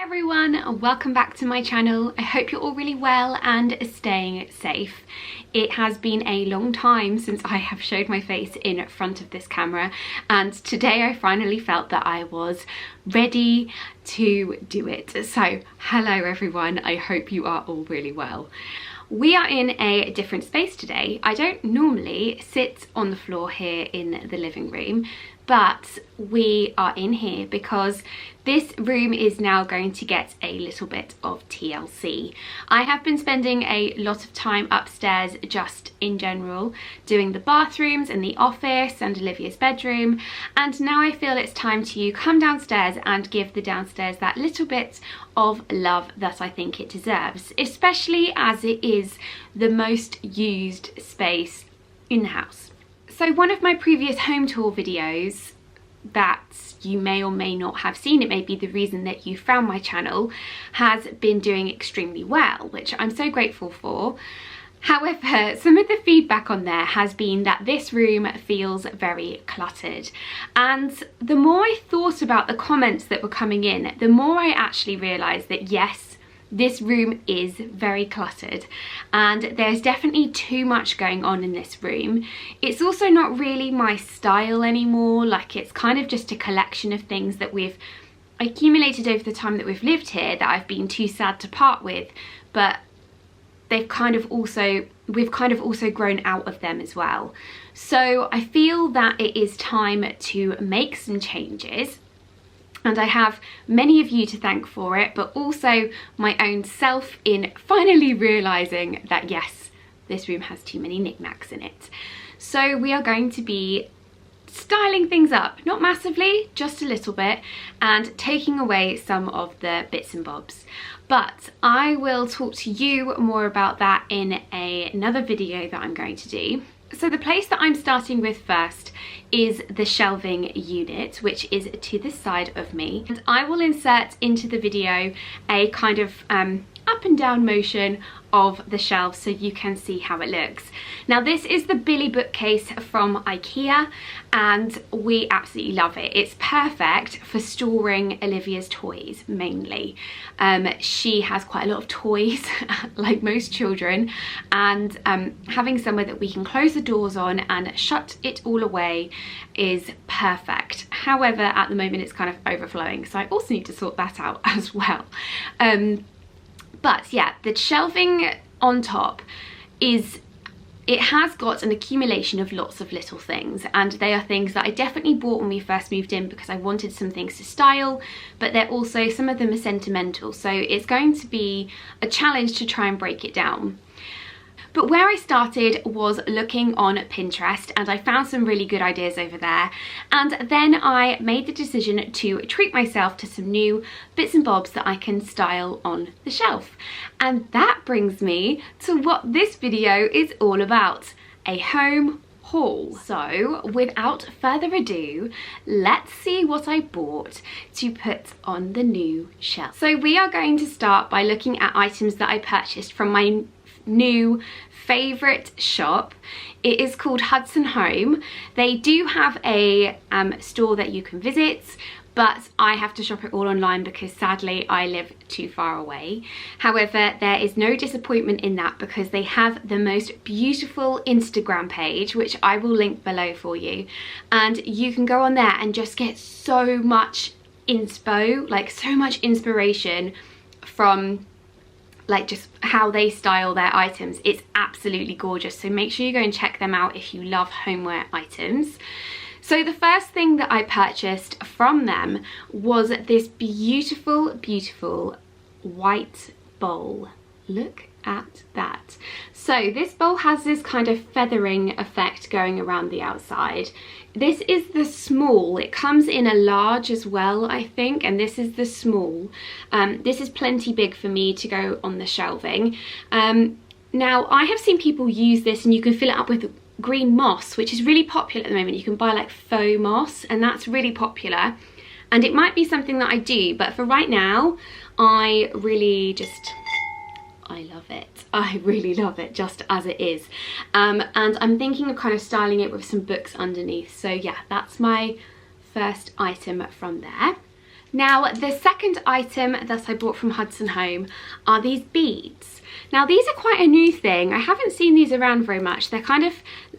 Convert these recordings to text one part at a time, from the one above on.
Everyone, welcome back to my channel. I hope you're all really well and staying safe. It has been a long time since I have showed my face in front of this camera, and today I finally felt that I was ready to do it. So hello everyone, I hope you are all really well. We are in a different space today. I don't normally sit on the floor here in the living room, but we are in here because this room is now going to get a little bit of TLC. I have been spending a lot of time upstairs just in general, doing the bathrooms and the office and Olivia's bedroom, and now I feel it's time to come downstairs and give the downstairs that little bit of love that I think it deserves, especially as it is the most used space in the house. So one of my previous home tour videos that you may or may not have seen, it may be the reason that you found my channel, has been doing extremely well, which I'm so grateful for. However, some of the feedback on there has been that this room feels very cluttered, and the more I thought about the comments that were coming in, the more I actually realised that yes, this room is very cluttered and there's definitely too much going on in this room. It's also not really my style anymore, like it's kind of just a collection of things that we've accumulated over the time that we've lived here that I've been too sad to part with, but we've kind of also grown out of them as well. So I feel that it is time to make some changes. And I have many of you to thank for it, but also my own self in finally realising that yes, this room has too many knickknacks in it. So we are going to be styling things up, not massively, just a little bit, and taking away some of the bits and bobs. But I will talk to you more about that in another video that I'm going to do. So the place that I'm starting with first is the shelving unit, which is to the side of me. And I will insert into the video a kind of up and down motion of the shelves so you can see how it looks. Now this is the Billy bookcase from IKEA and we absolutely love it. It's perfect for storing Olivia's toys mainly. She has quite a lot of toys like most children, and having somewhere that we can close the doors on and shut it all away is perfect. However, at the moment it's kind of overflowing, so I also need to sort that out as well. But yeah, the shelving on top it has got an accumulation of lots of little things, and they are things that I definitely bought when we first moved in because I wanted some things to style, but they're also, some of them are sentimental, so it's going to be a challenge to try and break it down. But where I started was looking on Pinterest, and I found some really good ideas over there, and then I made the decision to treat myself to some new bits and bobs that I can style on the shelf. And that brings me to what this video is all about, a home haul. So without further ado, let's see what I bought to put on the new shelf. So we are going to start by looking at items that I purchased from my new favourite shop. It is called Hudson Home. They do have a store that you can visit, but I have to shop it all online because sadly I live too far away. However, there is no disappointment in that because they have the most beautiful Instagram page, which I will link below for you, and you can go on there and just get so much inspo, like so much inspiration from like just how they style their items. It's absolutely gorgeous, so make sure you go and check them out if you love homeware items. So the first thing that I purchased from them was this beautiful, beautiful white bowl. Look at that. So this bowl has this kind of feathering effect going around the outside. This is the small. It comes in a large as well, I think, and this is the small. This is plenty big for me to go on the shelving. Now I have seen people use this, and you can fill it up with green moss, which is really popular at the moment. You can buy like faux moss, and that's really popular, and it might be something that I do, but for right now I really just I love it. I really love it just as it is. And I'm thinking of kind of styling it with some books underneath. So yeah, that's my first item from there. Now, the second item that I bought from Hudson Home are these beads. Now, these are quite a new thing. I haven't seen these around very much. They're kind of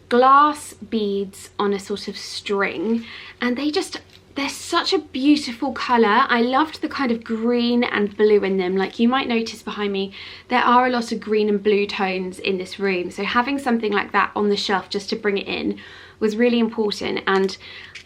glass beads on a sort of string, and they're such a beautiful colour. I loved the kind of green and blue in them. Like, you might notice behind me, there are a lot of green and blue tones in this room. So having something like that on the shelf just to bring it in was really important, and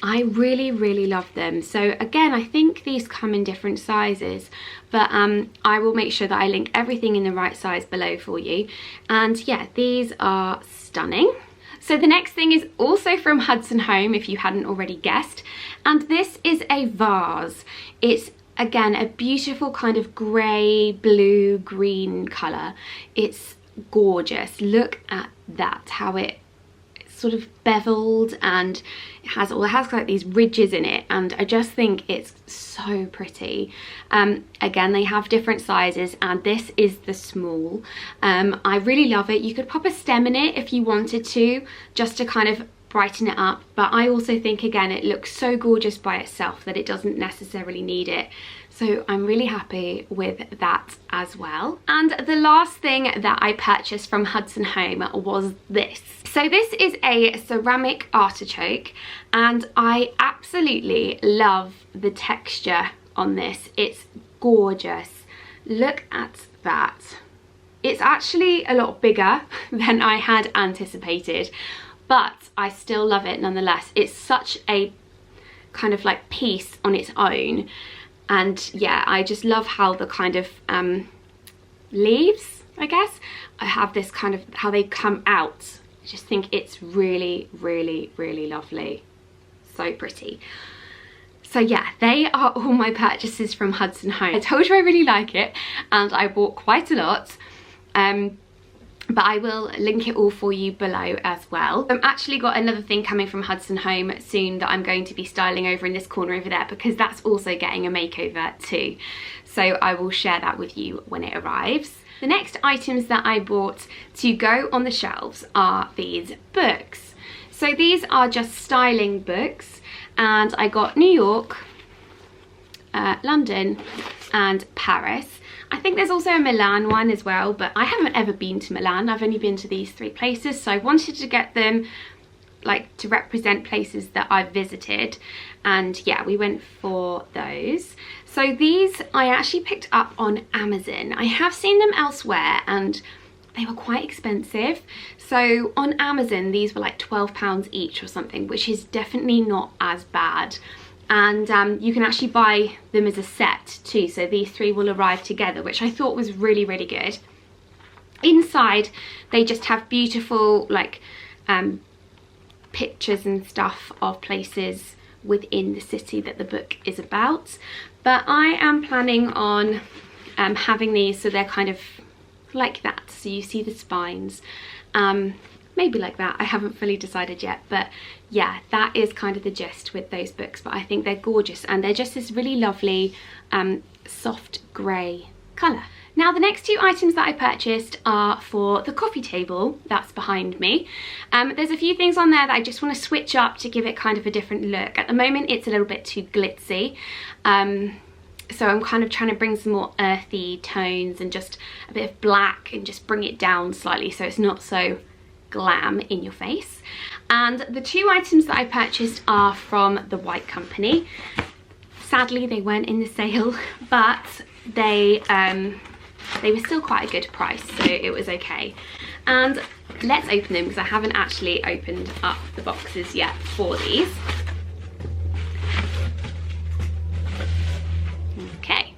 I really, really love them. So again, I think these come in different sizes, but I will make sure that I link everything in the right size below for you. And yeah, these are stunning. So the next thing is also from Hudson Home, if you hadn't already guessed, and this is a vase. It's again a beautiful kind of grey, blue, green colour. It's gorgeous. Look at that, how it's sort of beveled, and it has like these ridges in it, and I just think it's so pretty. Again, they have different sizes, and this is the small. I really love it. You could pop a stem in it if you wanted to, just to kind of brighten it up, but I also think again it looks so gorgeous by itself that it doesn't necessarily need it. So I'm really happy with that as well. And the last thing that I purchased from Hudson Home was this. So this is a ceramic artichoke, and I absolutely love the texture on this. It's gorgeous. Look at that. It's actually a lot bigger than I had anticipated, but I still love it nonetheless. It's such a kind of like piece on its own. And yeah, I just love how the kind of leaves, I guess, I have this kind of, how they come out. I just think it's really, really, really lovely. So pretty. So yeah, they are all my purchases from Hudson Home. I told you I really like it, and I bought quite a lot. But I will link it all for you below as well. I've actually got another thing coming from Hudson Home soon that I'm going to be styling over in this corner over there, because that's also getting a makeover too. So I will share that with you when it arrives. The next items that I bought to go on the shelves are these books. So these are just styling books, and I got New York, London and Paris. I think there's also a Milan one as well, but I haven't ever been to Milan. I've only been to these 3 places, so I wanted to get them like to represent places that I've visited, and yeah, we went for those. So these I actually picked up on Amazon. I have seen them elsewhere and they were quite expensive. So on Amazon these were like £12 each or something, which is definitely not as bad. And you can actually buy them as a set too, so these 3 will arrive together, which I thought was really, really good. Inside they just have beautiful like pictures and stuff of places within the city that the book is about, but I am planning on having these so they're kind of like that, so you see the spines, maybe like that. I haven't fully decided yet, but yeah, that is kind of the gist with those books. But I think they're gorgeous, and they're just this really lovely soft grey colour. Now the next 2 items that I purchased are for the coffee table that's behind me. There's a few things on there that I just want to switch up to give it kind of a different look. At the moment it's a little bit too glitzy, so I'm kind of trying to bring some more earthy tones and just a bit of black and just bring it down slightly so it's not so glam in your face. And the 2 items that I purchased are from the White Company. Sadly they weren't in the sale, but they were still quite a good price, so it was okay. And let's open them, because I haven't actually opened up the boxes yet for these. Okay,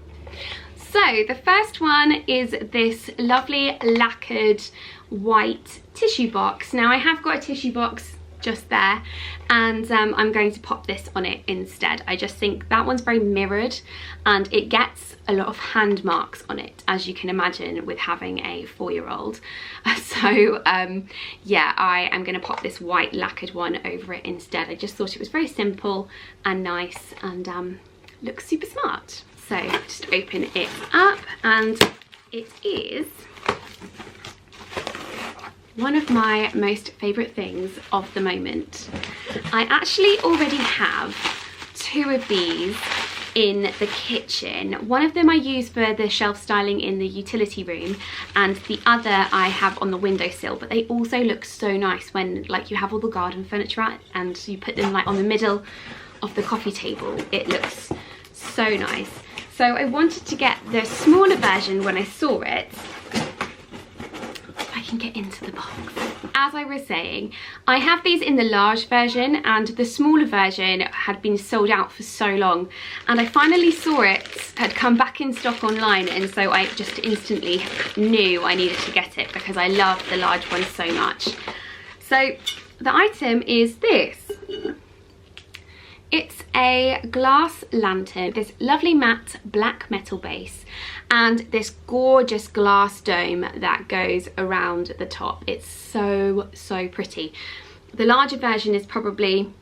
so the first one is this lovely lacquered white tissue box. Now I have got a tissue box just there, and I'm going to pop this on it instead. I just think that one's very mirrored and it gets a lot of hand marks on it, as you can imagine with having a 4-year-old. So yeah, I am going to pop this white lacquered one over it instead. I just thought it was very simple and nice, and looks super smart. So just open it up, and it is one of my most favourite things of the moment. I actually already have 2 of these in the kitchen. One of them I use for the shelf styling in the utility room, and the other I have on the windowsill, but they also look so nice when like you have all the garden furniture out and you put them like on the middle of the coffee table. It looks so nice. So I wanted to get the smaller version when I saw it. If I can get into the box. As I was saying, I have these in the large version, and the smaller version had been sold out for so long, and I finally saw it had come back in stock online, and so I just instantly knew I needed to get it because I love the large one so much. So the item is this. It's a glass lantern, this lovely matte black metal base, and this gorgeous glass dome that goes around the top. It's so pretty. The larger version is probably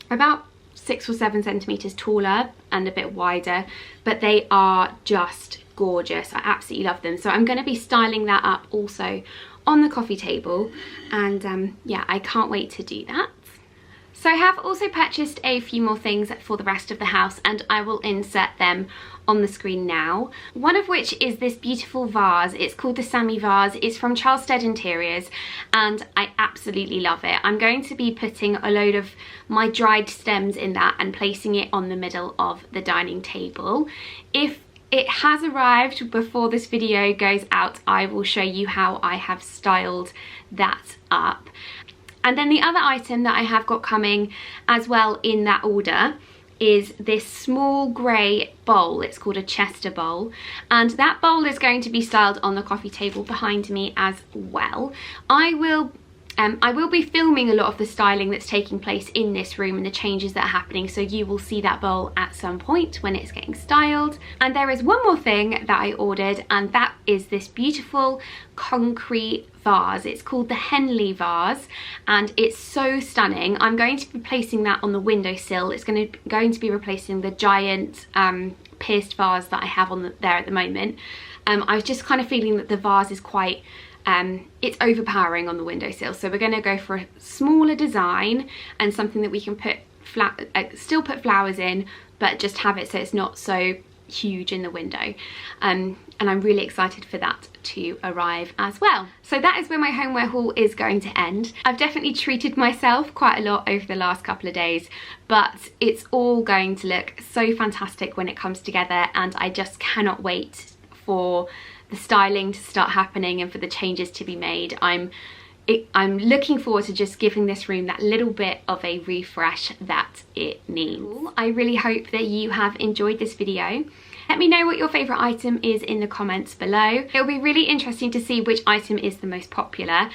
about 6 or 7 centimeters taller and a bit wider, but they are just gorgeous. I absolutely love them. So I'm going to be styling that up also on the coffee table, and yeah, I can't wait to do that. So I have also purchased a few more things for the rest of the house, and I will insert them on the screen now. One of which is this beautiful vase. It's called the Sammy vase. It's from Charlested Interiors, and I absolutely love it. I'm going to be putting a load of my dried stems in that and placing it on the middle of the dining table. If it has arrived before this video goes out, I will show you how I have styled that up. And then the other item that I have got coming as well in that order is this small grey bowl. It's called a Chester bowl, and that bowl is going to be styled on the coffee table behind me as well. I will be filming a lot of the styling that's taking place in this room and the changes that are happening, so you will see that bowl at some point when it's getting styled. And there is one more thing that I ordered, and that is this beautiful concrete vase. It's called the Henley vase, and it's so stunning. I'm going to be placing that on the windowsill. It's going to be replacing the giant pierced vase that I have on there at the moment. I was just kind of feeling that the vase is quite it's overpowering on the windowsill, so we're going to go for a smaller design and something that we can put still put flowers in, but just have it so it's not so huge in the window. And I'm really excited for that to arrive as well. So that is where my homeware haul is going to end. I've definitely treated myself quite a lot over the last couple of days, but it's all going to look so fantastic when it comes together, and I just cannot wait for the styling to start happening and for the changes to be made. I'm looking forward to just giving this room that little bit of a refresh that it needs. I really hope that you have enjoyed this video. Let me know what your favourite item is in the comments below. It'll be really interesting to see which item is the most popular,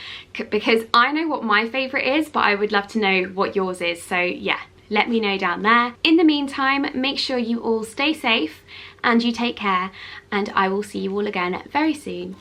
because I know what my favourite is, but I would love to know what yours is. So yeah, let me know down there. In the meantime, make sure you all stay safe and you take care, and I will see you all again very soon.